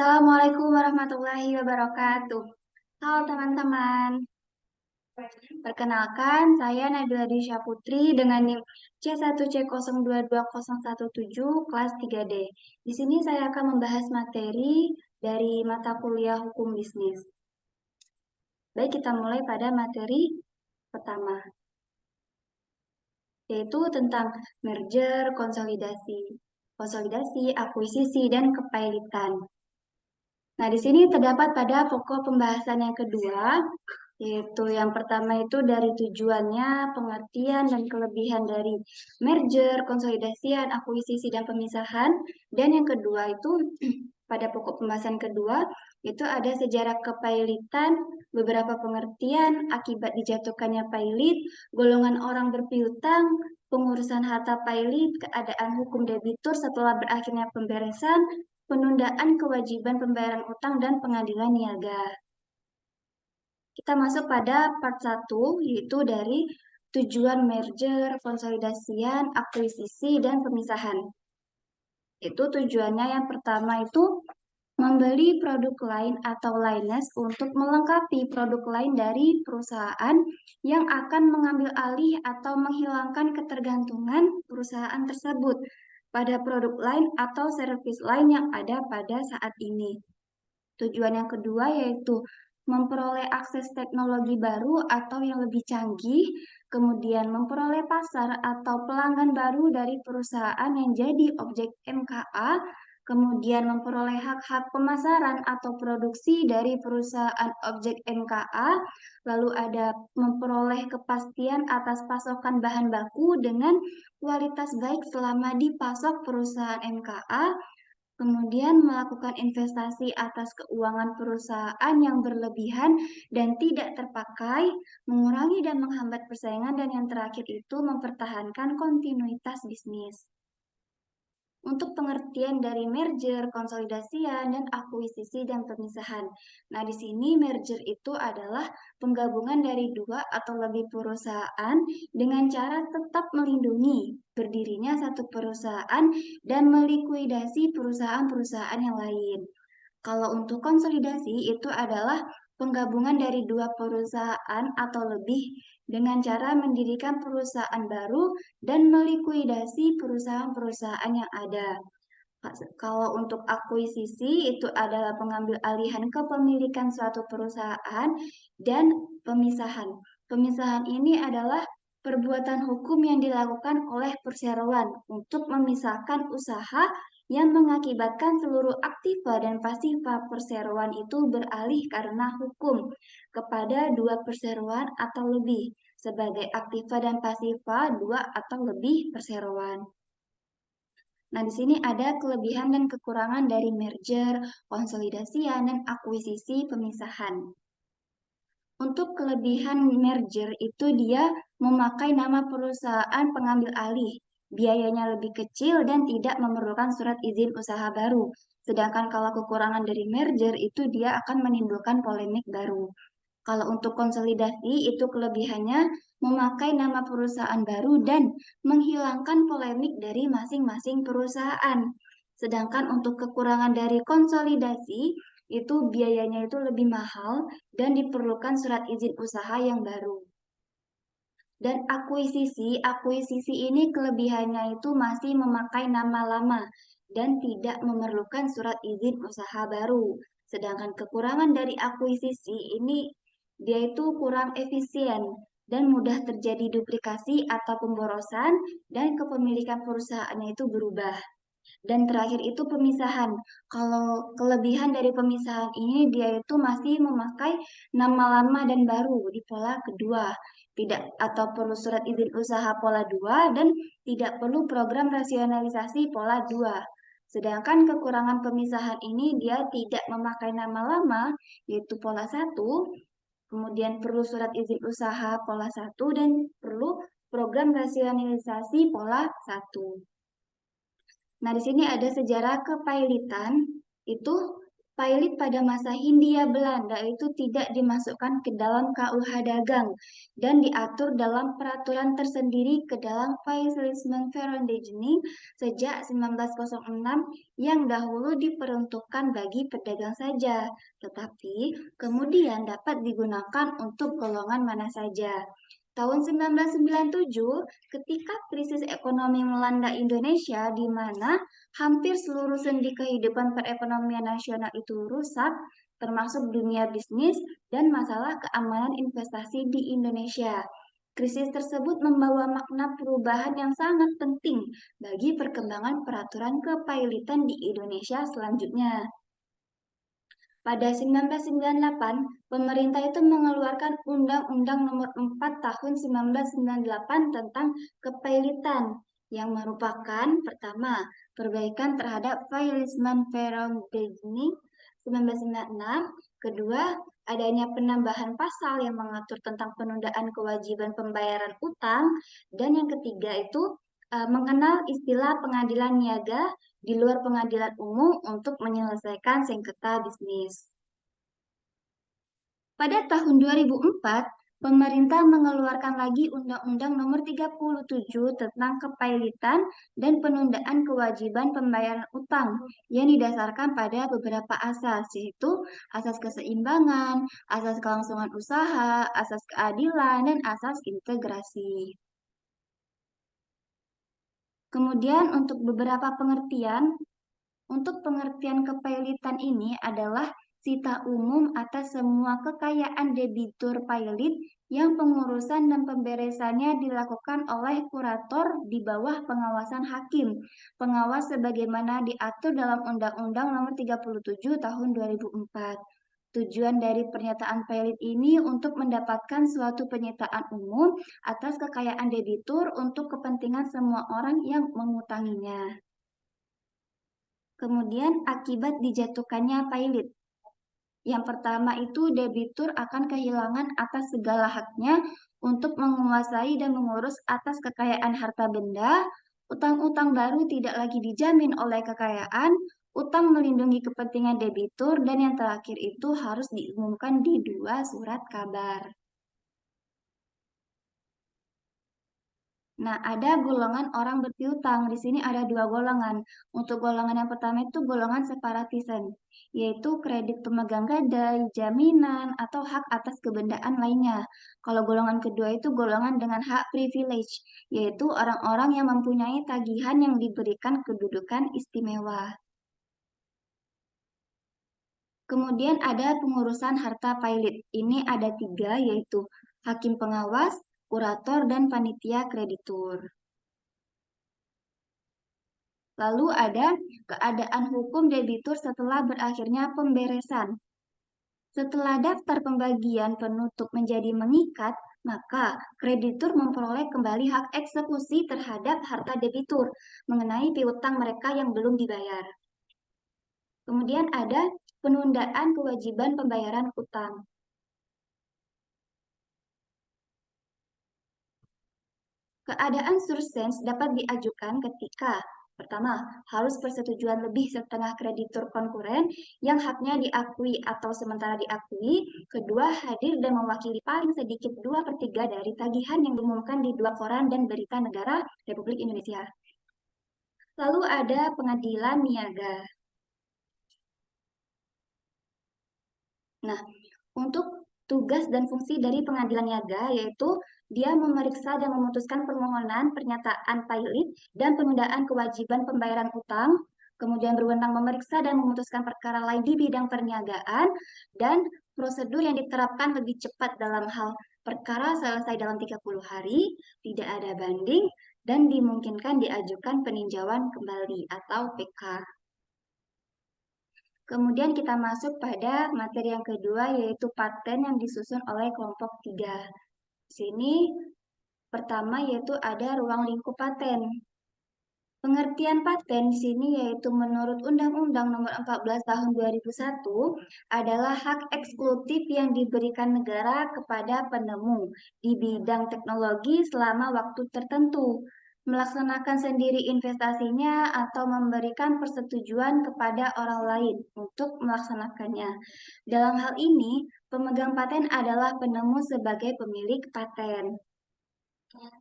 Assalamualaikum warahmatullahi wabarakatuh. Halo teman-teman, perkenalkan saya Nabila Disha Putri dengan NIM C1C022017 kelas 3D. Di sini saya akan membahas materi dari mata kuliah Hukum Bisnis. Baik, kita mulai pada materi pertama, yaitu tentang merger, konsolidasi, akuisisi, dan kepailitan. Nah, di sini terdapat pada pokok pembahasan yang kedua, yaitu yang pertama itu dari tujuannya, pengertian, dan kelebihan dari merger, konsolidasian, akuisisi, dan pemisahan. Dan yang kedua itu pada pokok pembahasan kedua, itu ada sejarah kepailitan, beberapa pengertian, akibat dijatuhkannya pailit, golongan orang berpiutang, pengurusan harta pailit, keadaan hukum debitur setelah berakhirnya pemberesan, penundaan kewajiban pembayaran utang, dan pengadilan niaga. Kita masuk pada part 1, yaitu dari tujuan merger, konsolidasian, akuisisi, dan pemisahan. Itu tujuannya yang pertama itu membeli produk lain atau lainess untuk melengkapi produk lain dari perusahaan yang akan mengambil alih atau menghilangkan ketergantungan perusahaan tersebut pada produk lain atau servis lain yang ada pada saat ini. Tujuan yang kedua yaitu memperoleh akses teknologi baru atau yang lebih canggih, kemudian memperoleh pasar atau pelanggan baru dari perusahaan yang jadi objek MKA, kemudian memperoleh hak-hak pemasaran atau produksi dari perusahaan objek MKA, lalu ada memperoleh kepastian atas pasokan bahan baku dengan kualitas baik selama dipasok perusahaan MKA, kemudian melakukan investasi atas keuangan perusahaan yang berlebihan dan tidak terpakai, mengurangi dan menghambat persaingan, dan yang terakhir itu mempertahankan kontinuitas bisnis. Untuk pengertian dari merger, konsolidasian, dan akuisisi dan pemisahan. Nah, di sini merger itu adalah penggabungan dari dua atau lebih perusahaan dengan cara tetap melindungi berdirinya satu perusahaan dan melikuidasi perusahaan-perusahaan yang lain. Kalau untuk konsolidasi itu adalah penggabungan dari dua perusahaan atau lebih dengan cara mendirikan perusahaan baru dan melikuidasi perusahaan-perusahaan yang ada. Kalau untuk akuisisi itu adalah pengambil alihan kepemilikan suatu perusahaan, dan pemisahan. Pemisahan ini adalah perbuatan hukum yang dilakukan oleh perseroan untuk memisahkan usaha yang mengakibatkan seluruh aktiva dan pasifa perseroan itu beralih karena hukum kepada dua perseroan atau lebih sebagai aktiva dan pasifa dua atau lebih perseroan. Nah, di sini ada kelebihan dan kekurangan dari merger, konsolidasian, dan akuisisi pemisahan. Untuk kelebihan merger itu dia memakai nama perusahaan pengambil alih, biayanya lebih kecil dan tidak memerlukan surat izin usaha baru. Sedangkan kalau kekurangan dari merger itu dia akan menimbulkan polemik baru. Kalau untuk konsolidasi itu kelebihannya memakai nama perusahaan baru dan menghilangkan polemik dari masing-masing perusahaan. Sedangkan untuk kekurangan dari konsolidasi itu biayanya itu lebih mahal dan diperlukan surat izin usaha yang baru. Dan akuisisi ini kelebihannya itu masih memakai nama lama dan tidak memerlukan surat izin usaha baru. Sedangkan kekurangan dari akuisisi ini dia itu kurang efisien dan mudah terjadi duplikasi atau pemborosan dan kepemilikan perusahaannya itu berubah. Dan terakhir itu pemisahan. Kalau kelebihan dari pemisahan ini dia itu masih memakai nama lama dan baru di pola kedua. Tidak atau perlu surat izin usaha pola 2 dan tidak perlu program rasionalisasi pola 2. Sedangkan kekurangan pemisahan ini dia tidak memakai nama lama yaitu pola 1, kemudian perlu surat izin usaha pola 1 dan perlu program rasionalisasi pola 1. Nah, di sini ada sejarah kepailitan. Itu Pailit pada masa Hindia Belanda itu tidak dimasukkan ke dalam KUH dagang dan diatur dalam peraturan tersendiri ke dalam Faillismenvereniging sejak 1906 yang dahulu diperuntukkan bagi pedagang saja, tetapi kemudian dapat digunakan untuk golongan mana saja. Tahun 1997, ketika krisis ekonomi melanda Indonesia, di mana hampir seluruh sendi kehidupan perekonomian nasional itu rusak, termasuk dunia bisnis dan masalah keamanan investasi di Indonesia. Krisis tersebut membawa makna perubahan yang sangat penting bagi perkembangan peraturan kepailitan di Indonesia selanjutnya. Pada 1998, pemerintah itu mengeluarkan Undang-Undang Nomor 4 Tahun 1998 tentang kepailitan yang merupakan pertama, perbaikan terhadap Faillismenvereniging 1996, kedua, adanya penambahan pasal yang mengatur tentang penundaan kewajiban pembayaran utang, dan yang ketiga itu mengenal istilah pengadilan niaga di luar pengadilan umum untuk menyelesaikan sengketa bisnis. Pada tahun 2004, pemerintah mengeluarkan lagi Undang-Undang Nomor 37 tentang kepailitan dan penundaan kewajiban pembayaran utang yang didasarkan pada beberapa asas, yaitu asas keseimbangan, asas kelangsungan usaha, asas keadilan, dan asas integrasi. Kemudian untuk beberapa pengertian, untuk pengertian kepailitan ini adalah sita umum atas semua kekayaan debitur pailit yang pengurusan dan pemberesannya dilakukan oleh kurator di bawah pengawasan hakim, pengawas sebagaimana diatur dalam Undang-Undang Nomor 37 Tahun 2004. Tujuan dari pernyataan pailit ini untuk mendapatkan suatu penyitaan umum atas kekayaan debitur untuk kepentingan semua orang yang mengutanginya. Kemudian akibat dijatuhkannya pailit. Yang pertama itu debitur akan kehilangan atas segala haknya untuk menguasai dan mengurus atas kekayaan harta benda. Utang-utang baru tidak lagi dijamin oleh kekayaan. Utang melindungi kepentingan debitur, dan yang terakhir itu harus diumumkan di 2 surat kabar. Nah, ada golongan orang berpiutang. Di sini ada 2 golongan. Untuk golongan yang pertama itu golongan separatisan, yaitu kredit pemegang gadai, jaminan, atau hak atas kebendaan lainnya. Kalau golongan kedua itu golongan dengan hak privilege, yaitu orang-orang yang mempunyai tagihan yang diberikan kedudukan istimewa. Kemudian ada pengurusan harta pailit. Ini ada 3, yaitu hakim pengawas, kurator, dan panitia kreditur. Lalu ada keadaan hukum debitur setelah berakhirnya pemberesan. Setelah daftar pembagian penutup menjadi mengikat, maka kreditur memperoleh kembali hak eksekusi terhadap harta debitur mengenai piutang mereka yang belum dibayar. Kemudian ada penundaan kewajiban pembayaran utang. Keadaan surcharge dapat diajukan ketika pertama, harus persetujuan lebih setengah kreditur konkuren yang haknya diakui atau sementara diakui. Kedua, hadir dan mewakili paling sedikit 2/3 dari tagihan yang diumumkan di 2 koran dan berita negara Republik Indonesia. Lalu ada pengadilan niaga. Nah, untuk tugas dan fungsi dari pengadilan niaga yaitu dia memeriksa dan memutuskan permohonan pernyataan pailit dan penundaan kewajiban pembayaran utang, kemudian berwenang memeriksa dan memutuskan perkara lain di bidang perniagaan, dan prosedur yang diterapkan lebih cepat dalam hal perkara selesai dalam 30 hari, tidak ada banding, dan dimungkinkan diajukan peninjauan kembali atau PK. Kemudian kita masuk pada materi yang kedua, yaitu paten yang disusun oleh kelompok 3. Di sini pertama yaitu ada ruang lingkup paten. Pengertian paten di sini yaitu menurut Undang-Undang Nomor 14 Tahun 2001 adalah hak eksekutif yang diberikan negara kepada penemu di bidang teknologi selama waktu tertentu. melaksanakan sendiri investasinya atau memberikan persetujuan kepada orang lain untuk melaksanakannya. Dalam hal ini, pemegang paten adalah penemu sebagai pemilik paten.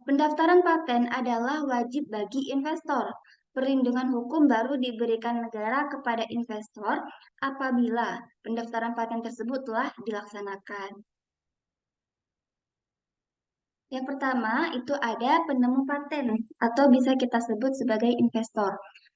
Pendaftaran paten adalah wajib bagi investor. Perlindungan hukum baru diberikan negara kepada investor apabila pendaftaran paten tersebut telah dilaksanakan. Yang pertama itu ada penemu paten atau bisa kita sebut sebagai investor.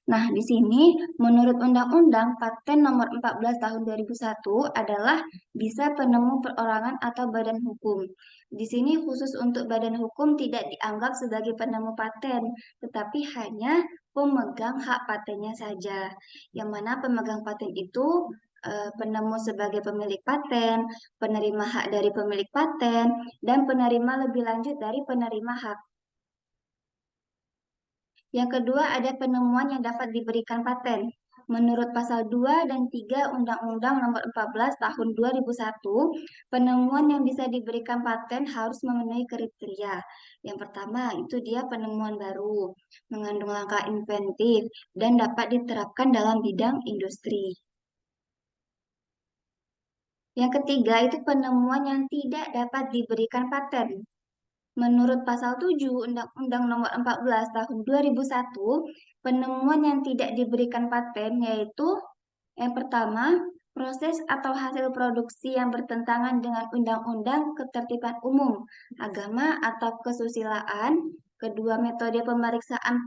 Nah, di sini menurut Undang-Undang Paten Nomor 14 Tahun 2001 adalah bisa penemu perorangan atau badan hukum. Di sini khusus untuk badan hukum tidak dianggap sebagai penemu paten, tetapi hanya pemegang hak patennya saja. Yang mana pemegang paten itu penemu sebagai pemilik paten, penerima hak dari pemilik paten, dan penerima lebih lanjut dari penerima hak. Yang kedua ada penemuan yang dapat diberikan paten. Menurut pasal 2 dan 3 Undang-Undang Nomor 14 Tahun 2001, penemuan yang bisa diberikan paten harus memenuhi kriteria. Yang pertama, itu dia penemuan baru, mengandung langkah inventif, dan dapat diterapkan dalam bidang industri. Yang ketiga, itu penemuan yang tidak dapat diberikan paten. Menurut pasal 7 Undang-Undang Nomor 14 Tahun 2001, penemuan yang tidak diberikan paten yaitu yang pertama, proses atau hasil produksi yang bertentangan dengan Undang-Undang Ketertiban Umum, Agama atau Kesusilaan. Kedua, metode pemeriksaan,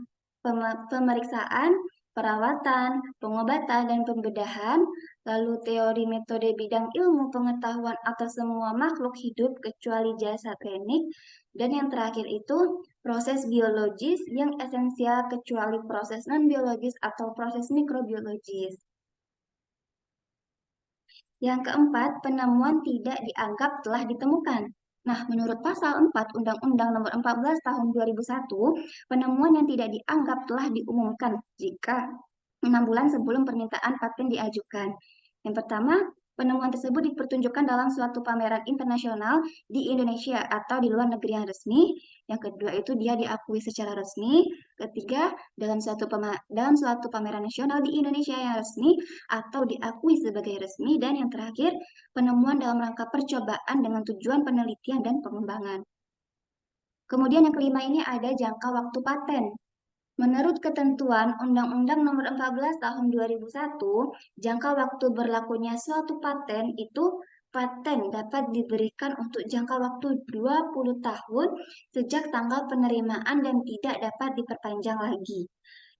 perawatan, pengobatan, dan pembedahan. Lalu teori metode bidang ilmu pengetahuan atau semua makhluk hidup kecuali jasad klinik. Dan yang terakhir itu proses biologis yang esensial kecuali proses non-biologis atau proses mikrobiologis. Yang keempat, penemuan tidak dianggap telah ditemukan. Nah, menurut pasal 4 Undang-Undang Nomor 14 Tahun 2001, penemuan yang tidak dianggap telah diumumkan jika 6 bulan sebelum permintaan paten diajukan. Yang pertama, penemuan tersebut dipertunjukkan dalam suatu pameran internasional di Indonesia atau di luar negeri yang resmi. Yang kedua itu dia diakui secara resmi. Ketiga, dalam suatu pameran nasional di Indonesia yang resmi atau diakui sebagai resmi. Dan yang terakhir, penemuan dalam rangka percobaan dengan tujuan penelitian dan pengembangan. Kemudian yang kelima ini ada jangka waktu paten. Menurut ketentuan Undang-Undang Nomor 14 Tahun 2001, jangka waktu berlakunya suatu paten itu paten dapat diberikan untuk jangka waktu 20 tahun sejak tanggal penerimaan dan tidak dapat diperpanjang lagi.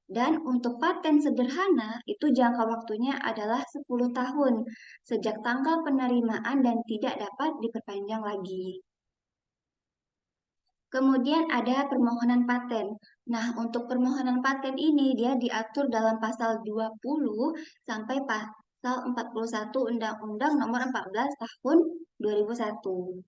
Dan untuk paten sederhana itu jangka waktunya adalah 10 tahun sejak tanggal penerimaan dan tidak dapat diperpanjang lagi. Kemudian ada permohonan paten. Nah, untuk permohonan paten ini dia diatur dalam pasal 20 sampai pasal 41 Undang-Undang Nomor 14 Tahun 2001.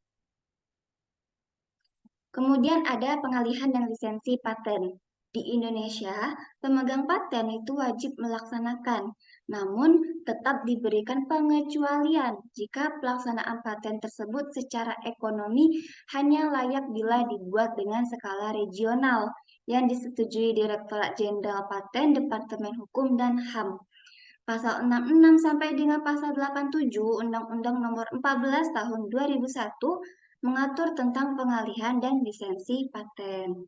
Kemudian ada pengalihan dan lisensi paten. Di Indonesia, pemegang paten itu wajib melaksanakan, namun tetap diberikan pengecualian jika pelaksanaan paten tersebut secara ekonomi hanya layak bila dibuat dengan skala regional yang disetujui Direktorat Jenderal Paten Departemen Hukum dan HAM. Pasal 66 sampai dengan pasal 87 Undang-Undang Nomor 14 Tahun 2001 mengatur tentang pengalihan dan lisensi paten.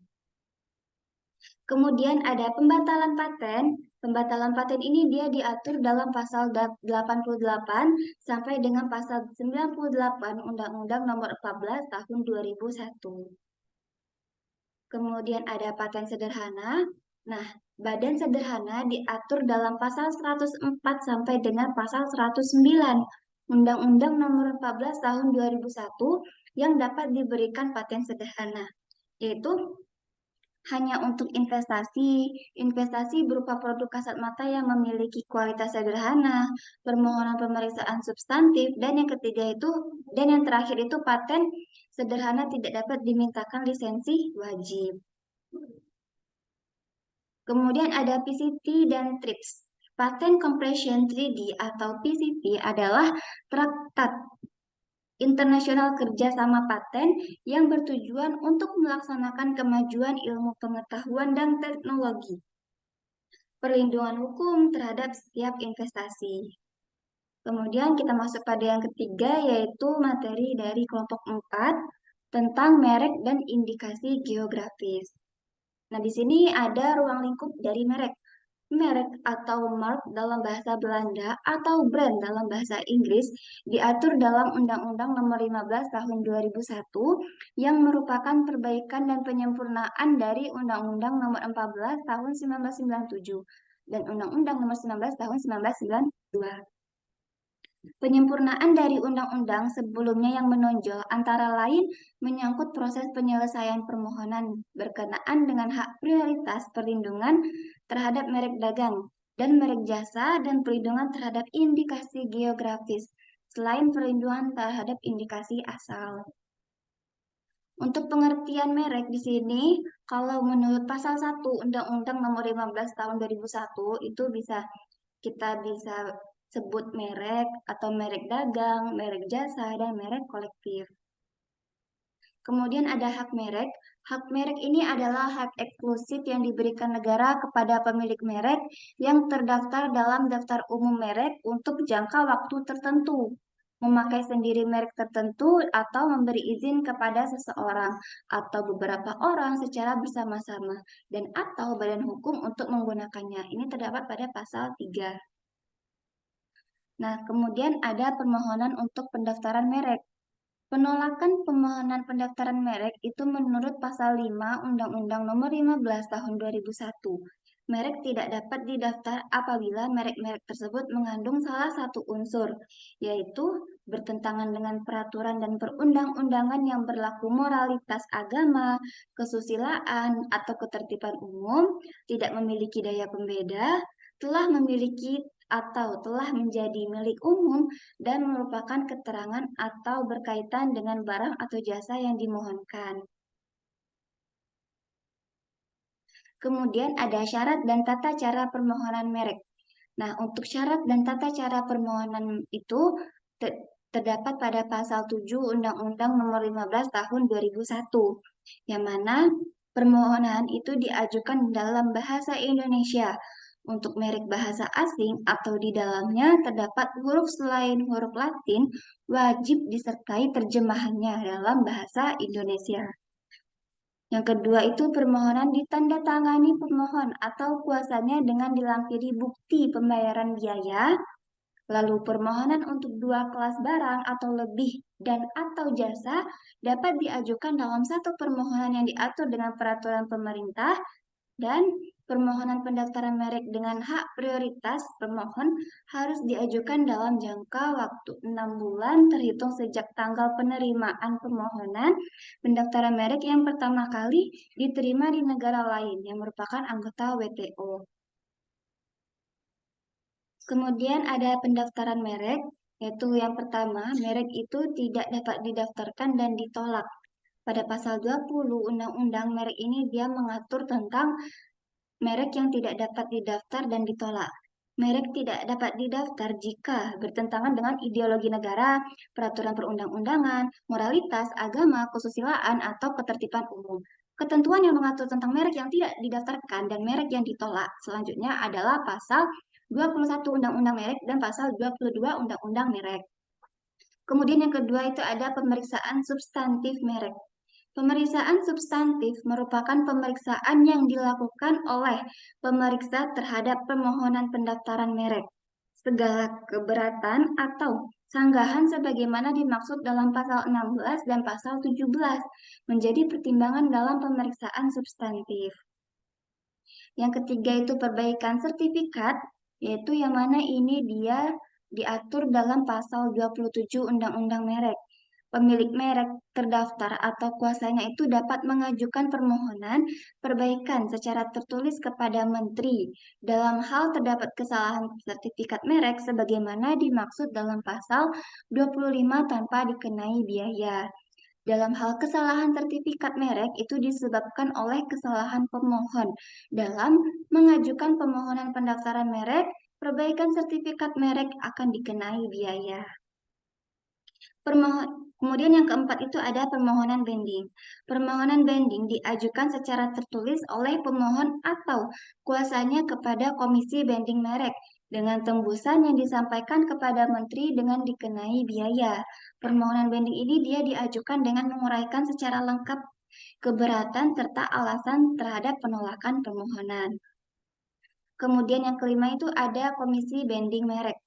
Kemudian ada pembatalan paten. Pembatalan paten ini dia diatur dalam pasal 88 sampai dengan pasal 98 Undang-Undang Nomor 14 Tahun 2001. Kemudian ada paten sederhana. Nah, badan sederhana diatur dalam pasal 104 sampai dengan pasal 109 Undang-Undang Nomor 14 Tahun 2001 yang dapat diberikan paten sederhana, yaitu hanya untuk investasi berupa produk kasat mata yang memiliki kualitas sederhana, permohonan pemeriksaan substantif, dan yang ketiga itu, dan yang terakhir itu paten sederhana tidak dapat dimintakan lisensi wajib. Kemudian ada PCT dan TRIPS. Patent Compression 3D atau PCT adalah traktat internasional kerjasama paten yang bertujuan untuk melaksanakan kemajuan ilmu pengetahuan dan teknologi, perlindungan hukum terhadap setiap investasi. Kemudian kita masuk pada yang ketiga, yaitu materi dari kelompok 4 tentang merek dan indikasi geografis. Nah, di sini ada ruang lingkup dari merek. Merek atau mark dalam bahasa Belanda atau brand dalam bahasa Inggris diatur dalam Undang-Undang Nomor 15 Tahun 2001 yang merupakan perbaikan dan penyempurnaan dari Undang-Undang Nomor 14 Tahun 1997 dan Undang-Undang Nomor 19 Tahun 1992. Penyempurnaan dari undang-undang sebelumnya yang menonjol antara lain menyangkut proses penyelesaian permohonan berkenaan dengan hak prioritas perlindungan terhadap merek dagang dan merek jasa dan perlindungan terhadap indikasi geografis, selain perlindungan terhadap indikasi asal. Untuk pengertian merek di sini, kalau menurut pasal 1 Undang-Undang Nomor 15 Tahun 2001 itu kita bisa sebut merek atau merek dagang, merek jasa, dan merek kolektif. Kemudian ada hak merek. Hak merek ini adalah hak eksklusif yang diberikan negara kepada pemilik merek yang terdaftar dalam daftar umum merek untuk jangka waktu tertentu, memakai sendiri merek tertentu atau memberi izin kepada seseorang atau beberapa orang secara bersama-sama dan atau badan hukum untuk menggunakannya. Ini terdapat pada pasal 3. Nah, kemudian ada permohonan untuk pendaftaran merek. Penolakan permohonan pendaftaran merek itu menurut pasal 5 Undang-Undang Nomor 15 Tahun 2001. Merek tidak dapat didaftar apabila merek-merek tersebut mengandung salah satu unsur, yaitu bertentangan dengan peraturan dan perundang-undangan yang berlaku moralitas agama, kesusilaan, atau ketertiban umum, tidak memiliki daya pembeda, telah memiliki atau telah menjadi milik umum dan merupakan keterangan atau berkaitan dengan barang atau jasa yang dimohonkan. Kemudian ada syarat dan tata cara permohonan merek. Nah, untuk syarat dan tata cara permohonan itu terdapat pada pasal 7 Undang-Undang Nomor 15 Tahun 2001, yang mana permohonan itu diajukan dalam bahasa Indonesia. Untuk merek bahasa asing atau di dalamnya terdapat huruf selain huruf Latin, wajib disertai terjemahannya dalam bahasa Indonesia. Yang kedua itu permohonan ditandatangani pemohon atau kuasanya dengan dilampiri bukti pembayaran biaya. Lalu permohonan untuk 2 kelas barang atau lebih dan atau jasa dapat diajukan dalam satu permohonan yang diatur dengan peraturan pemerintah, dan permohonan pendaftaran merek dengan hak prioritas pemohon harus diajukan dalam jangka waktu 6 bulan terhitung sejak tanggal penerimaan permohonan pendaftaran merek yang pertama kali diterima di negara lain yang merupakan anggota WTO. Kemudian ada pendaftaran merek, yaitu yang pertama, merek itu tidak dapat didaftarkan dan ditolak. Pada pasal 20 Undang-Undang merek ini dia mengatur tentang merek yang tidak dapat didaftar dan ditolak. Merek tidak dapat didaftar jika bertentangan dengan ideologi negara, peraturan perundang-undangan, moralitas, agama, kesusilaan, atau ketertiban umum. Ketentuan yang mengatur tentang merek yang tidak didaftarkan dan merek yang ditolak selanjutnya adalah pasal 21 Undang-Undang Merek dan pasal 22 Undang-Undang Merek. Kemudian yang kedua itu ada pemeriksaan substantif merek. Pemeriksaan substantif merupakan pemeriksaan yang dilakukan oleh pemeriksa terhadap permohonan pendaftaran merek. Segala keberatan atau sanggahan sebagaimana dimaksud dalam pasal 16 dan pasal 17 menjadi pertimbangan dalam pemeriksaan substantif. Yang ketiga itu perbaikan sertifikat, yaitu yang mana ini dia diatur dalam pasal 27 Undang-Undang Merek. Pemilik merek terdaftar atau kuasanya itu dapat mengajukan permohonan perbaikan secara tertulis kepada Menteri dalam hal terdapat kesalahan sertifikat merek sebagaimana dimaksud dalam pasal 25 tanpa dikenai biaya. Dalam hal kesalahan sertifikat merek itu disebabkan oleh kesalahan pemohon dalam mengajukan permohonan pendaftaran merek, perbaikan sertifikat merek akan dikenai biaya. Kemudian yang keempat itu ada permohonan banding. Permohonan banding diajukan secara tertulis oleh pemohon atau kuasanya kepada Komisi Banding Merek dengan tembusan yang disampaikan kepada Menteri dengan dikenai biaya. Permohonan banding ini dia diajukan dengan menguraikan secara lengkap keberatan serta alasan terhadap penolakan permohonan. Kemudian yang kelima itu ada Komisi Banding Merek.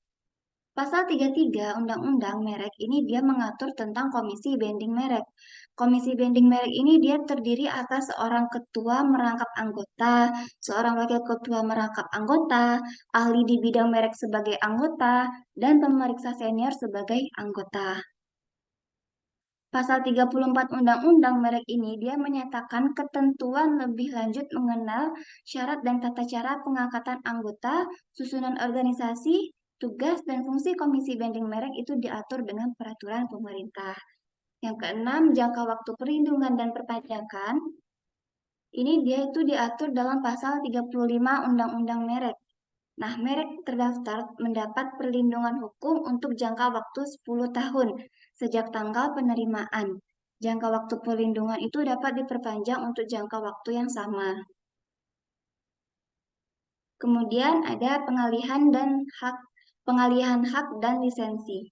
Pasal 33 Undang-Undang Merek ini dia mengatur tentang Komisi Banding Merek. Komisi Banding Merek ini dia terdiri atas seorang ketua merangkap anggota, seorang wakil ketua merangkap anggota, ahli di bidang merek sebagai anggota, dan pemeriksa senior sebagai anggota. Pasal 34 Undang-Undang Merek ini dia menyatakan ketentuan lebih lanjut mengenal syarat dan tata cara pengangkatan anggota, susunan organisasi, tugas dan fungsi Komisi Banding Merek itu diatur dengan peraturan pemerintah. Yang keenam, jangka waktu perlindungan dan perpajakan. Ini dia itu diatur dalam pasal 35 Undang-Undang Merek. Nah, merek terdaftar mendapat perlindungan hukum untuk jangka waktu 10 tahun sejak tanggal penerimaan. Jangka waktu perlindungan itu dapat diperpanjang untuk jangka waktu yang sama. Kemudian ada pengalihan hak dan lisensi.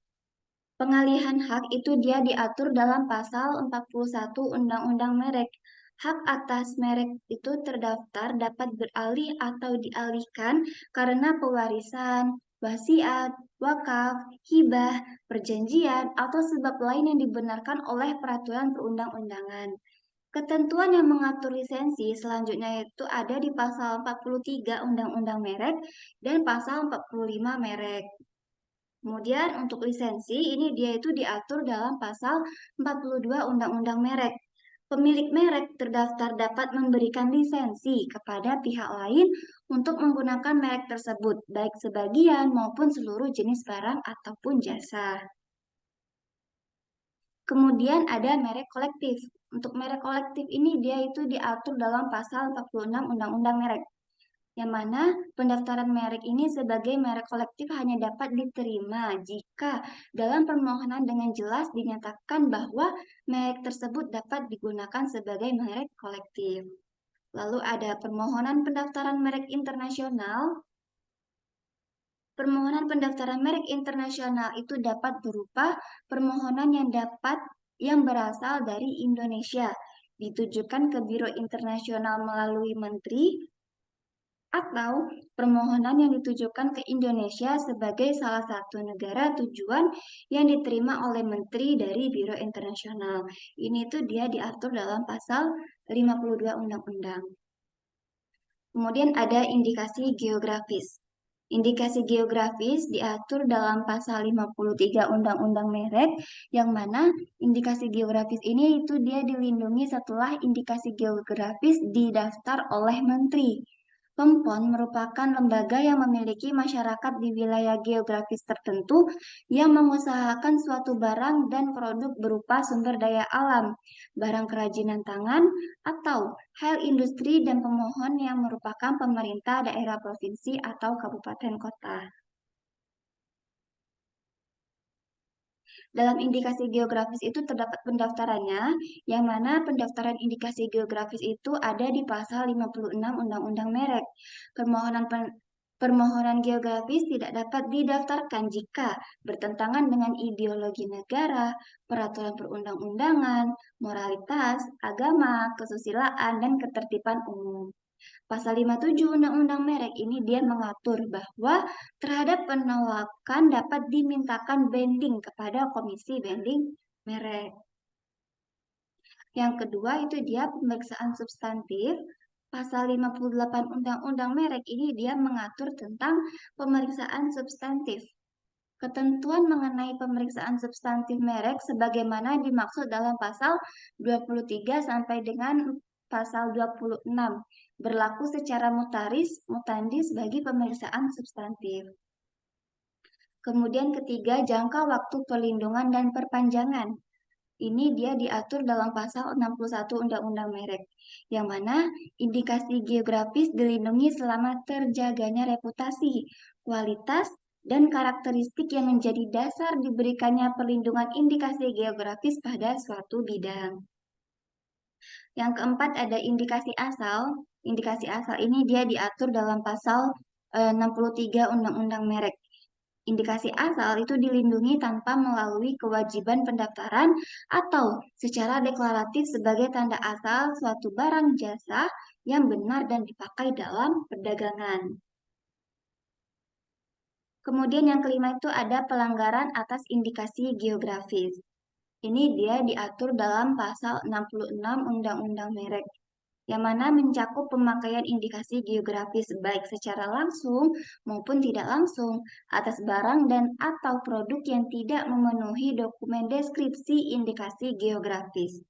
Pengalihan hak itu dia diatur dalam pasal 41 Undang-Undang Merek. Hak atas merek itu terdaftar dapat beralih atau dialihkan karena pewarisan, wasiat, wakaf, hibah, perjanjian, atau sebab lain yang dibenarkan oleh peraturan perundang-undangan. Ketentuan yang mengatur lisensi selanjutnya itu ada di pasal 43 Undang-Undang Merek dan pasal 45 Merek. Kemudian untuk lisensi ini dia itu diatur dalam pasal 42 Undang-Undang Merek. Pemilik merek terdaftar dapat memberikan lisensi kepada pihak lain untuk menggunakan merek tersebut, baik sebagian maupun seluruh jenis barang ataupun jasa. Kemudian ada merek kolektif. Untuk merek kolektif ini dia itu diatur dalam pasal 46 Undang-Undang Merek, yang mana pendaftaran merek ini sebagai merek kolektif hanya dapat diterima jika dalam permohonan dengan jelas dinyatakan bahwa merek tersebut dapat digunakan sebagai merek kolektif. Lalu ada permohonan pendaftaran merek internasional. Permohonan pendaftaran merek internasional itu dapat berupa permohonan yang berasal dari Indonesia, ditujukan ke Biro Internasional melalui Menteri, atau permohonan yang ditujukan ke Indonesia sebagai salah satu negara tujuan yang diterima oleh Menteri dari Biro Internasional. Ini tuh dia diatur dalam pasal 52 Undang-Undang. Kemudian ada indikasi geografis. Indikasi geografis diatur dalam pasal 53 Undang-Undang Merek, yang mana indikasi geografis ini itu dia dilindungi setelah indikasi geografis didaftar oleh Menteri. PEMPON merupakan lembaga yang memiliki masyarakat di wilayah geografis tertentu yang mengusahakan suatu barang dan produk berupa sumber daya alam, barang kerajinan tangan, atau hal industri dan pemohon yang merupakan pemerintah daerah provinsi atau kabupaten kota. Dalam indikasi geografis itu terdapat pendaftarannya, yang mana pendaftaran indikasi geografis itu ada di pasal 56 Undang-Undang Merek. Permohonan geografis tidak dapat didaftarkan jika bertentangan dengan ideologi negara, peraturan perundang-undangan, moralitas, agama, kesusilaan, dan ketertiban umum. Pasal 57 Undang-Undang Merek ini dia mengatur bahwa terhadap penolakan dapat dimintakan banding kepada Komisi Banding Merek. Yang kedua itu dia pemeriksaan substantif. Pasal 58 Undang-Undang Merek ini dia mengatur tentang pemeriksaan substantif. Ketentuan mengenai pemeriksaan substantif merek sebagaimana dimaksud dalam pasal 23 sampai dengan pasal 26 berlaku secara mutandis bagi pemeriksaan substantif. Kemudian ketiga, jangka waktu perlindungan dan perpanjangan. Ini dia diatur dalam pasal 61 Undang-Undang Merek, yang mana indikasi geografis dilindungi selama terjaganya reputasi, kualitas, dan karakteristik yang menjadi dasar diberikannya perlindungan indikasi geografis pada suatu bidang. Yang keempat ada indikasi asal. Indikasi asal ini dia diatur dalam pasal 63 Undang-Undang Merek. Indikasi asal itu dilindungi tanpa melalui kewajiban pendaftaran atau secara deklaratif sebagai tanda asal suatu barang jasa yang benar dan dipakai dalam perdagangan. Kemudian yang kelima itu ada pelanggaran atas indikasi geografis. Ini dia diatur dalam pasal 66 Undang-Undang Merek, yang mana mencakup pemakaian indikasi geografis baik secara langsung maupun tidak langsung atas barang dan atau produk yang tidak memenuhi dokumen deskripsi indikasi geografis.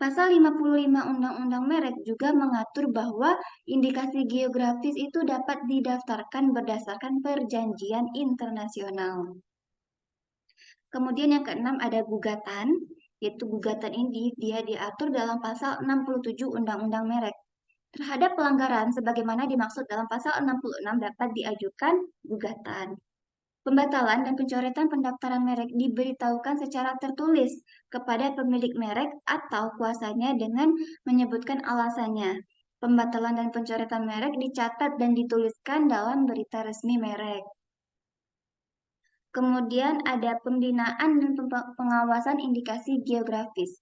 Pasal 55 Undang-Undang Merek juga mengatur bahwa indikasi geografis itu dapat didaftarkan berdasarkan perjanjian internasional. Kemudian yang keenam ada gugatan, yaitu gugatan ini dia diatur dalam pasal 67 Undang-Undang Merek. Terhadap pelanggaran sebagaimana dimaksud dalam pasal 66 dapat diajukan gugatan. Pembatalan dan pencoretan pendaftaran merek diberitahukan secara tertulis kepada pemilik merek atau kuasanya dengan menyebutkan alasannya. Pembatalan dan pencoretan merek dicatat dan dituliskan dalam berita resmi merek. Kemudian ada pembinaan dan pengawasan indikasi geografis.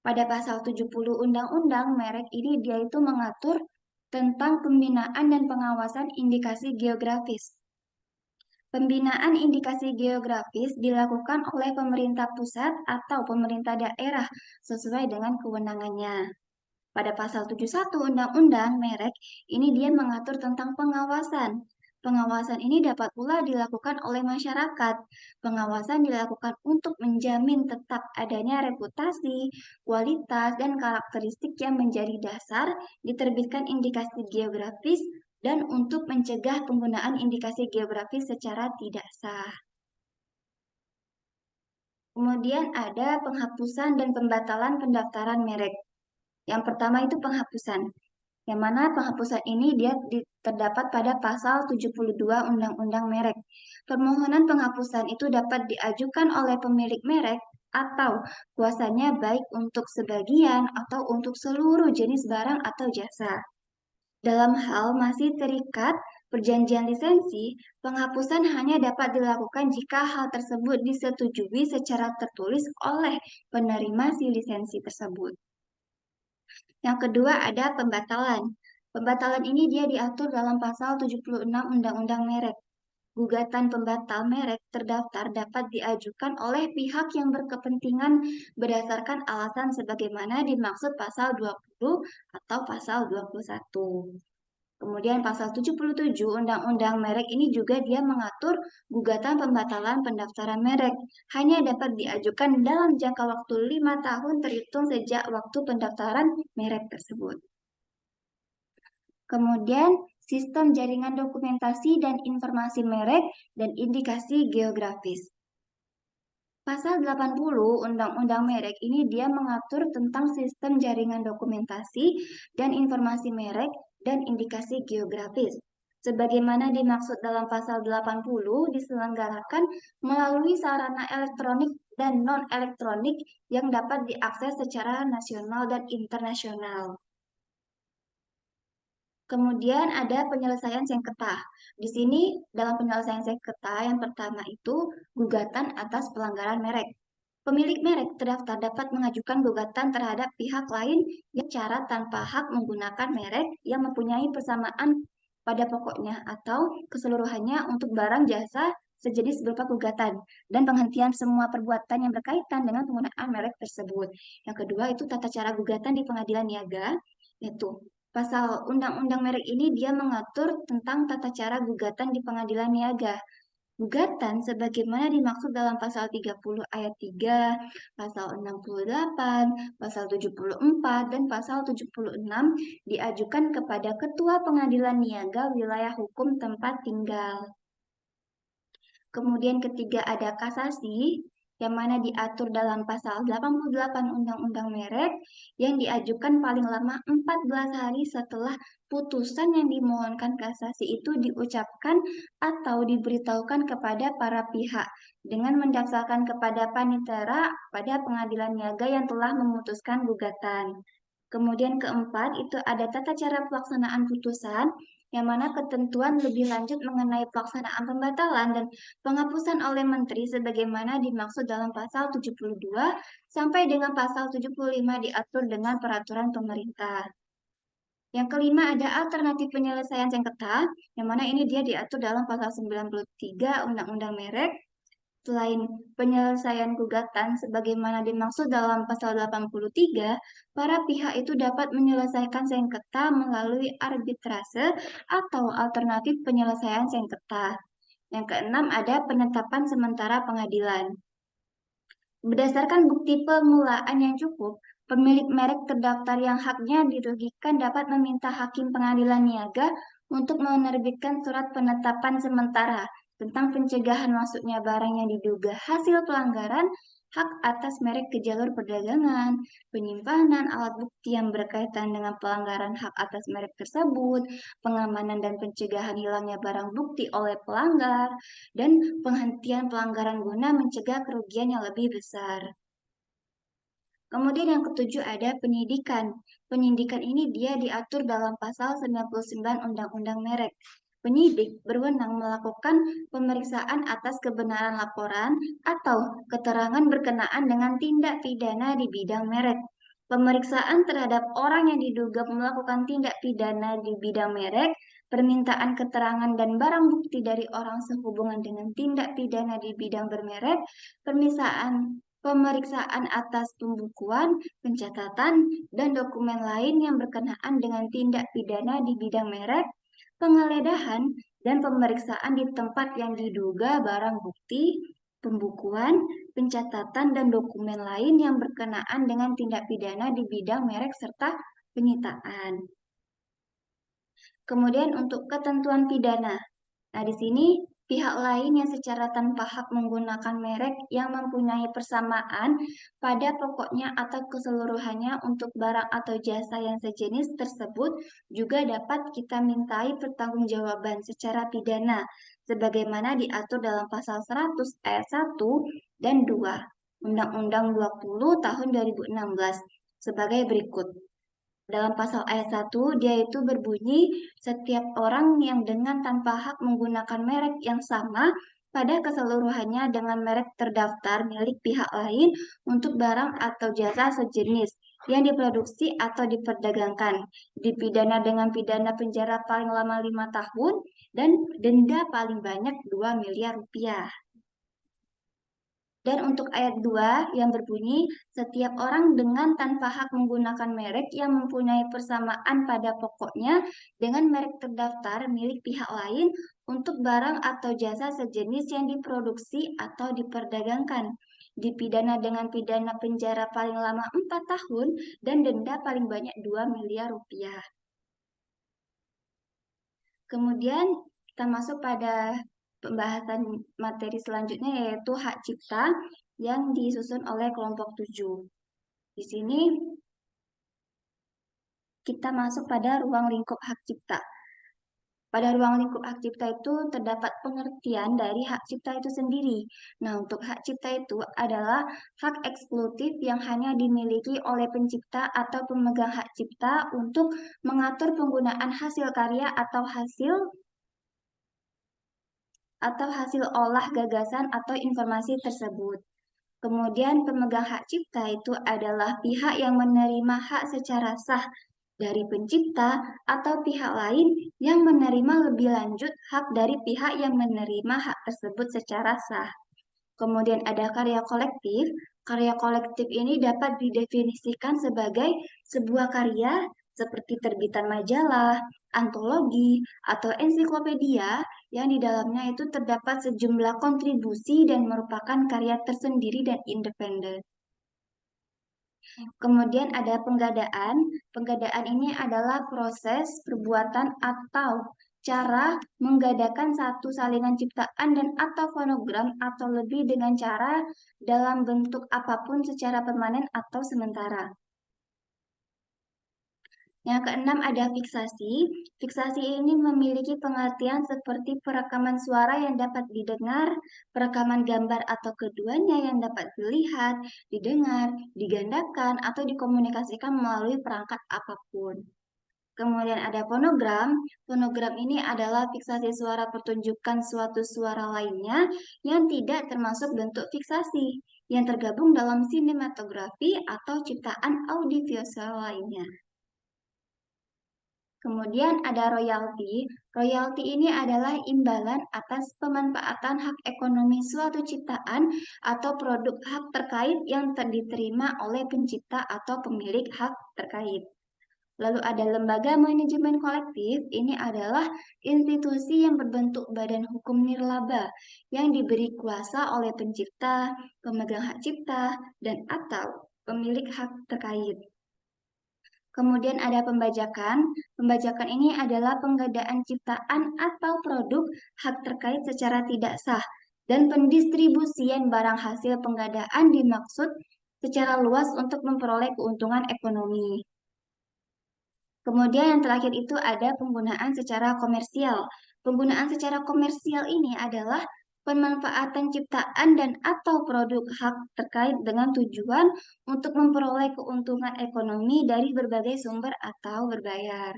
Pada pasal 70 Undang-Undang Merek ini dia itu mengatur tentang pembinaan dan pengawasan indikasi geografis. Pembinaan indikasi geografis dilakukan oleh pemerintah pusat atau pemerintah daerah sesuai dengan kewenangannya. Pada pasal 71 Undang-Undang Merek, ini dia mengatur tentang pengawasan. Pengawasan ini dapat pula dilakukan oleh masyarakat. Pengawasan dilakukan untuk menjamin tetap adanya reputasi, kualitas, dan karakteristik yang menjadi dasar diterbitkan indikasi geografis dan untuk mencegah penggunaan indikasi geografis secara tidak sah. Kemudian ada penghapusan dan pembatalan pendaftaran merek. Yang pertama itu penghapusan. Yang mana penghapusan ini dia terdapat pada pasal 72 Undang-Undang Merek. Permohonan penghapusan itu dapat diajukan oleh pemilik merek atau kuasanya baik untuk sebagian atau untuk seluruh jenis barang atau jasa. Dalam hal masih terikat perjanjian lisensi, penghapusan hanya dapat dilakukan jika hal tersebut disetujui secara tertulis oleh penerima si lisensi tersebut. Yang kedua ada pembatalan. Pembatalan ini dia diatur dalam pasal 76 Undang-Undang Merek. Gugatan pembatal merek terdaftar dapat diajukan oleh pihak yang berkepentingan berdasarkan alasan sebagaimana dimaksud pasal 20 atau pasal 21. Kemudian pasal 77 Undang-Undang Merek ini juga dia mengatur gugatan pembatalan pendaftaran merek hanya dapat diajukan dalam jangka waktu 5 tahun terhitung sejak waktu pendaftaran merek tersebut. Kemudian sistem jaringan dokumentasi dan informasi merek dan indikasi geografis. Pasal 80 Undang-Undang Merek ini dia mengatur tentang sistem jaringan dokumentasi dan informasi merek dan indikasi geografis. Sebagaimana dimaksud dalam pasal 80 diselenggarakan melalui sarana elektronik dan non-elektronik yang dapat diakses secara nasional dan internasional. Kemudian ada penyelesaian sengketa. Di sini dalam penyelesaian sengketa yang pertama itu gugatan atas pelanggaran merek. Pemilik merek terdaftar dapat mengajukan gugatan terhadap pihak lain yang cara tanpa hak menggunakan merek yang mempunyai persamaan pada pokoknya atau keseluruhannya untuk barang jasa sejenis berupa gugatan dan penghentian semua perbuatan yang berkaitan dengan penggunaan merek tersebut. Yang kedua itu tata cara gugatan di pengadilan niaga, yaitu pasal Undang-Undang Merek ini dia mengatur tentang tata cara gugatan di pengadilan niaga. Gugatan sebagaimana dimaksud dalam pasal 30 ayat 3, pasal 68, pasal 74, dan pasal 76 diajukan kepada Ketua Pengadilan Niaga Wilayah Hukum tempat tinggal. Kemudian ketiga ada kasasi. yang mana diatur dalam pasal 88 Undang-Undang Merek yang diajukan paling lama 14 hari setelah putusan yang dimohonkan kasasi itu diucapkan atau diberitahukan kepada para pihak dengan mendaftarkan kepada panitera pada pengadilan niaga yang telah memutuskan gugatan. Kemudian keempat, itu ada tata cara pelaksanaan putusan, yang mana ketentuan lebih lanjut mengenai pelaksanaan pembatalan dan penghapusan oleh Menteri sebagaimana dimaksud dalam pasal 72 sampai dengan pasal 75 diatur dengan peraturan pemerintah. Yang kelima ada alternatif penyelesaian sengketa, yang mana ini dia diatur dalam pasal 93 Undang-Undang Merek. Selain penyelesaian gugatan sebagaimana dimaksud dalam pasal 83, para pihak itu dapat menyelesaikan sengketa melalui arbitrase atau alternatif penyelesaian sengketa. Yang keenam ada penetapan sementara pengadilan. Berdasarkan bukti permulaan yang cukup, pemilik merek terdaftar yang haknya dirugikan dapat meminta hakim pengadilan niaga untuk menerbitkan surat penetapan sementara tentang pencegahan masuknya barang yang diduga hasil pelanggaran hak atas merek ke jalur perdagangan, penyimpanan alat bukti yang berkaitan dengan pelanggaran hak atas merek tersebut, pengamanan dan pencegahan hilangnya barang bukti oleh pelanggar, dan penghentian pelanggaran guna mencegah kerugian yang lebih besar. Kemudian yang ketujuh ada penyidikan. Penyidikan ini dia diatur dalam pasal 99 Undang-Undang Merek. Penyidik berwenang melakukan pemeriksaan atas kebenaran laporan atau keterangan berkenaan dengan tindak pidana di bidang merek. Pemeriksaan terhadap orang yang diduga melakukan tindak pidana di bidang merek, permintaan keterangan dan barang bukti dari orang sehubungan dengan tindak pidana di bidang bermerek, pemeriksaan atas pembukuan, pencatatan, dan dokumen lain yang berkenaan dengan tindak pidana di bidang merek, penggeledahan, dan pemeriksaan di tempat yang diduga barang bukti, pembukuan, pencatatan, dan dokumen lain yang berkenaan dengan tindak pidana di bidang merek serta penyitaan. Kemudian untuk ketentuan pidana. Nah, di sini pihak lain yang secara tanpa hak menggunakan merek yang mempunyai persamaan pada pokoknya atau keseluruhannya untuk barang atau jasa yang sejenis tersebut juga dapat kita mintai pertanggungjawaban secara pidana sebagaimana diatur dalam pasal 100 ayat 1 dan 2 Undang-Undang 20 tahun 2016 sebagai berikut. Dalam pasal ayat 1, dia itu berbunyi, setiap orang yang dengan tanpa hak menggunakan merek yang sama pada keseluruhannya dengan merek terdaftar milik pihak lain untuk barang atau jasa sejenis yang diproduksi atau diperdagangkan, dipidana dengan pidana penjara paling lama 5 tahun dan denda paling banyak 2 miliar rupiah. Dan untuk ayat 2 yang berbunyi, setiap orang dengan tanpa hak menggunakan merek yang mempunyai persamaan pada pokoknya dengan merek terdaftar milik pihak lain untuk barang atau jasa sejenis yang diproduksi atau diperdagangkan, dipidana dengan pidana penjara paling lama 4 tahun dan denda paling banyak 2 miliar rupiah. Kemudian kita masuk pada pembahasan materi selanjutnya yaitu hak cipta yang disusun oleh kelompok 7. Di sini kita masuk pada ruang lingkup hak cipta. Pada ruang lingkup hak cipta itu terdapat pengertian dari hak cipta itu sendiri. Nah, untuk hak cipta itu adalah hak eksklusif yang hanya dimiliki oleh pencipta atau pemegang hak cipta untuk mengatur penggunaan hasil karya atau hasil olah gagasan atau informasi tersebut. Kemudian pemegang hak cipta itu adalah pihak yang menerima hak secara sah dari pencipta atau pihak lain yang menerima lebih lanjut hak dari pihak yang menerima hak tersebut secara sah. Kemudian ada karya kolektif. Karya kolektif ini dapat didefinisikan sebagai sebuah karya seperti terbitan majalah, antologi, atau ensiklopedia yang di dalamnya itu terdapat sejumlah kontribusi dan merupakan karya tersendiri dan independen. Kemudian ada penggadaan. Penggadaan ini adalah proses, perbuatan, atau cara menggadaikan satu salinan ciptaan dan atau fonogram atau lebih dengan cara dalam bentuk apapun secara permanen atau sementara. Yang keenam ada fiksasi. Fiksasi ini memiliki pengertian seperti perekaman suara yang dapat didengar, perekaman gambar atau keduanya yang dapat dilihat, didengar, digandakan, atau dikomunikasikan melalui perangkat apapun. Kemudian ada fonogram. Fonogram ini adalah fiksasi suara pertunjukan suatu suara lainnya yang tidak termasuk bentuk fiksasi, yang tergabung dalam sinematografi atau ciptaan audiovisual lainnya. Kemudian ada royalti. Royalti ini adalah imbalan atas pemanfaatan hak ekonomi suatu ciptaan atau produk hak terkait yang diterima oleh pencipta atau pemilik hak terkait. Lalu ada lembaga manajemen kolektif, ini adalah institusi yang berbentuk badan hukum nirlaba yang diberi kuasa oleh pencipta, pemegang hak cipta, dan atau pemilik hak terkait. Kemudian ada pembajakan. Pembajakan ini adalah penggadaan ciptaan atau produk hak terkait secara tidak sah dan pendistribusian barang hasil penggadaan dimaksud secara luas untuk memperoleh keuntungan ekonomi. Kemudian yang terakhir itu ada penggunaan secara komersial. Penggunaan secara komersial ini adalah pemanfaatan ciptaan dan atau produk hak terkait dengan tujuan untuk memperoleh keuntungan ekonomi dari berbagai sumber atau berbayar.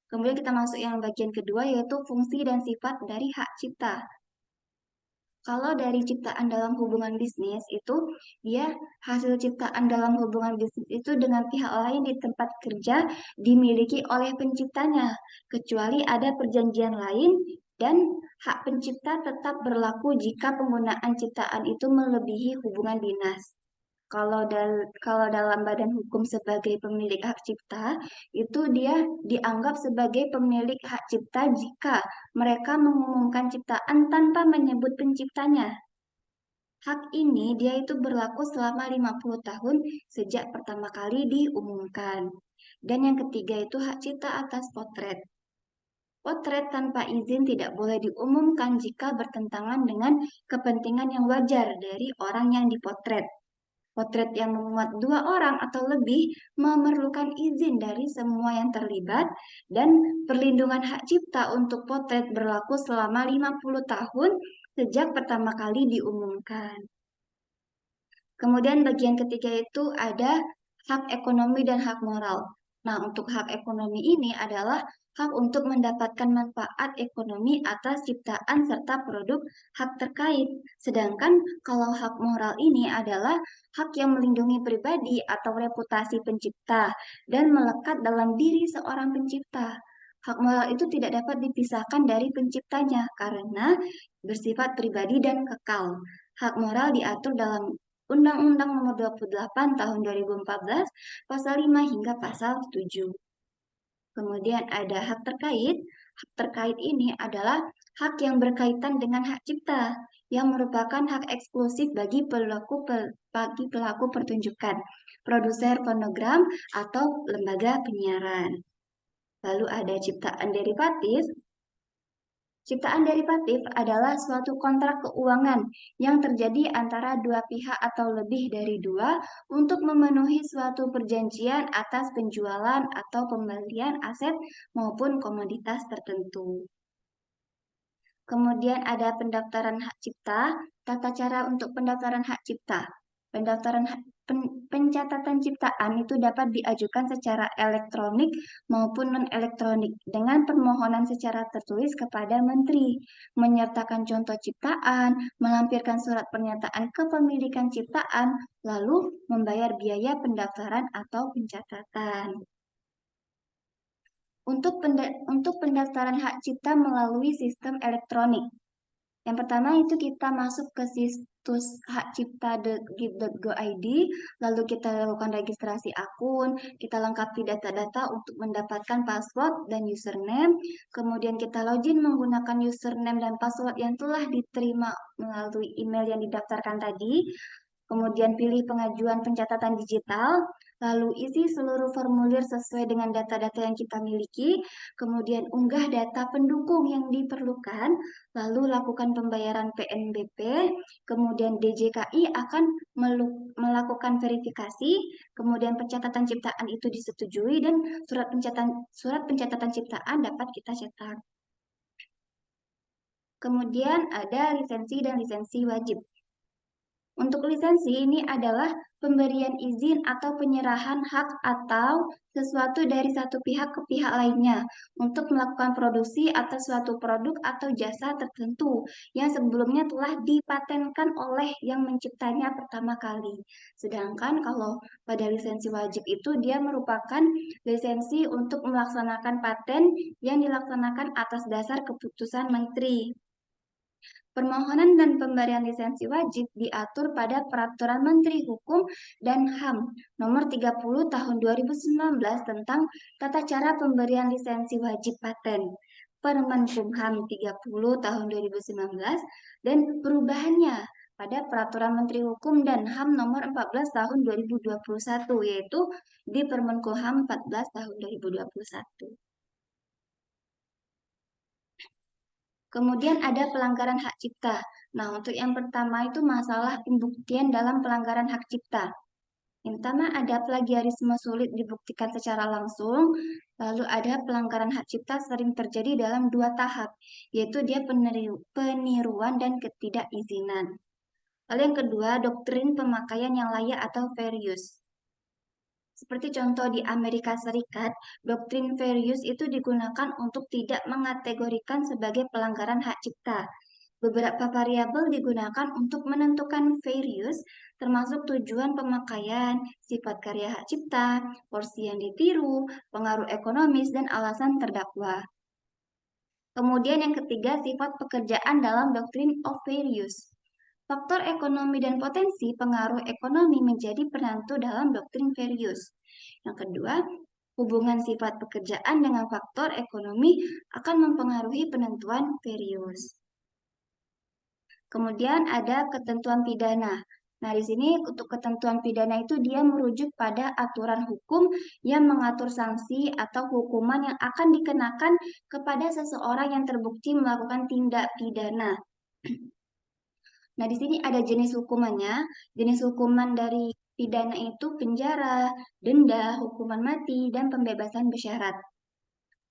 Kemudian kita masuk yang bagian kedua yaitu fungsi dan sifat dari hak cipta. Kalau dari ciptaan dalam hubungan bisnis itu, dia hasil ciptaan dalam hubungan bisnis itu dengan pihak lain di tempat kerja dimiliki oleh penciptanya, kecuali ada perjanjian lain dan hak pencipta tetap berlaku jika penggunaan ciptaan itu melebihi hubungan dinas. Kalau dalam badan hukum sebagai pemilik hak cipta, itu dia dianggap sebagai pemilik hak cipta jika mereka mengumumkan ciptaan tanpa menyebut penciptanya. Hak ini dia itu berlaku selama 50 tahun sejak pertama kali diumumkan. Dan yang ketiga itu hak cipta atas potret. Potret tanpa izin tidak boleh diumumkan jika bertentangan dengan kepentingan yang wajar dari orang yang dipotret. Potret yang memuat 2 orang atau lebih memerlukan izin dari semua yang terlibat dan perlindungan hak cipta untuk potret berlaku selama 50 tahun sejak pertama kali diumumkan. Kemudian bagian ketiga itu ada hak ekonomi dan hak moral. Nah, untuk hak ekonomi ini adalah hak untuk mendapatkan manfaat ekonomi atas ciptaan serta produk hak terkait. Sedangkan kalau hak moral ini adalah hak yang melindungi pribadi atau reputasi pencipta dan melekat dalam diri seorang pencipta. Hak moral itu tidak dapat dipisahkan dari penciptanya karena bersifat pribadi dan kekal. Hak moral diatur dalam Undang-Undang Nomor 28 Tahun 2014, Pasal 5 hingga Pasal 7. Kemudian ada hak terkait. Hak terkait ini adalah hak yang berkaitan dengan hak cipta, yang merupakan hak eksklusif bagi pelaku pertunjukan, produser fonogram, atau lembaga penyiaran. Lalu ada ciptaan derivatif. Ciptaan derivatif adalah suatu kontrak keuangan yang terjadi antara dua pihak atau lebih dari dua untuk memenuhi suatu perjanjian atas penjualan atau pembelian aset maupun komoditas tertentu. Kemudian ada pendaftaran hak cipta, tata cara untuk pendaftaran hak cipta. Pencatatan ciptaan itu dapat diajukan secara elektronik maupun non-elektronik dengan permohonan secara tertulis kepada menteri, menyertakan contoh ciptaan, melampirkan surat pernyataan kepemilikan ciptaan, lalu membayar biaya pendaftaran atau pencatatan. Untuk pendaftaran hak cipta melalui sistem elektronik. Yang pertama itu kita masuk ke situs hakcipta.git.go.id, lalu kita lakukan registrasi akun, kita lengkapi data-data untuk mendapatkan password dan username, kemudian kita login menggunakan username dan password yang telah diterima melalui email yang didaftarkan tadi, kemudian pilih pengajuan pencatatan digital, lalu isi seluruh formulir sesuai dengan data-data yang kita miliki, kemudian unggah data pendukung yang diperlukan, lalu lakukan pembayaran PNBP, kemudian DJKI akan melakukan verifikasi, kemudian pencatatan ciptaan itu disetujui dan surat pencatatan ciptaan dapat kita cetak. Kemudian ada lisensi dan lisensi wajib. Untuk lisensi ini adalah pemberian izin atau penyerahan hak atau sesuatu dari satu pihak ke pihak lainnya untuk melakukan produksi atas suatu produk atau jasa tertentu yang sebelumnya telah dipatenkan oleh yang menciptanya pertama kali. Sedangkan kalau pada lisensi wajib itu dia merupakan lisensi untuk melaksanakan paten yang dilaksanakan atas dasar keputusan menteri. Permohonan dan pemberian lisensi wajib diatur pada Peraturan Menteri Hukum dan HAM Nomor 30 Tahun 2019 tentang tata cara pemberian lisensi wajib paten. Permenkumham 30 Tahun 2019 dan perubahannya pada Peraturan Menteri Hukum dan HAM Nomor 14 Tahun 2021 yaitu di Permenkumham 14 Tahun 2021. Kemudian ada pelanggaran hak cipta. Nah, untuk yang pertama itu masalah pembuktian dalam pelanggaran hak cipta. Yang pertama ada plagiarisme sulit dibuktikan secara langsung, lalu ada pelanggaran hak cipta sering terjadi dalam dua tahap, yaitu dia peniruan dan ketidakizinan. Lalu yang kedua, doktrin pemakaian yang layak atau fair use. Seperti contoh di Amerika Serikat, doktrin fair use itu digunakan untuk tidak mengategorikan sebagai pelanggaran hak cipta. Beberapa variabel digunakan untuk menentukan fair use, termasuk tujuan pemakaian, sifat karya hak cipta, porsi yang ditiru, pengaruh ekonomis, dan alasan terdakwa. Kemudian yang ketiga, sifat pekerjaan dalam doktrin of fair use. Faktor ekonomi dan potensi pengaruh ekonomi menjadi penentu dalam doktrin fair use. Yang kedua, hubungan sifat pekerjaan dengan faktor ekonomi akan mempengaruhi penentuan fair use. Kemudian ada ketentuan pidana. Nah, di sini untuk ketentuan pidana itu dia merujuk pada aturan hukum yang mengatur sanksi atau hukuman yang akan dikenakan kepada seseorang yang terbukti melakukan tindak pidana. Nah, di sini ada jenis hukumannya. Jenis hukuman dari pidana itu penjara, denda, hukuman mati, dan pembebasan bersyarat.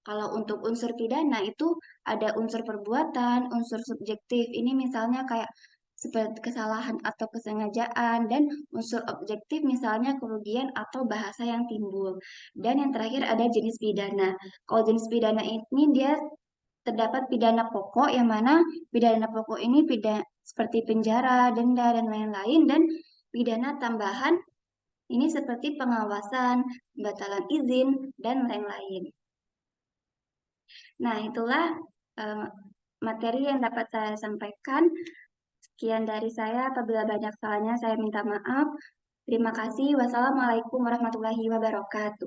Kalau untuk unsur pidana itu ada unsur perbuatan, unsur subjektif. Ini misalnya kayak seperti kesalahan atau kesengajaan, dan unsur objektif misalnya kerugian atau bahasa yang timbul. Dan yang terakhir ada jenis pidana. Kalau jenis pidana ini dia terdapat pidana pokok yang mana pidana pokok ini pidana seperti penjara, denda, dan lain-lain, dan pidana tambahan ini seperti pengawasan, pembatalan izin, dan lain-lain. Nah, itulah materi yang dapat saya sampaikan. Sekian dari saya, apabila banyak salahnya saya minta maaf. Terima kasih. Wassalamualaikum warahmatullahi wabarakatuh.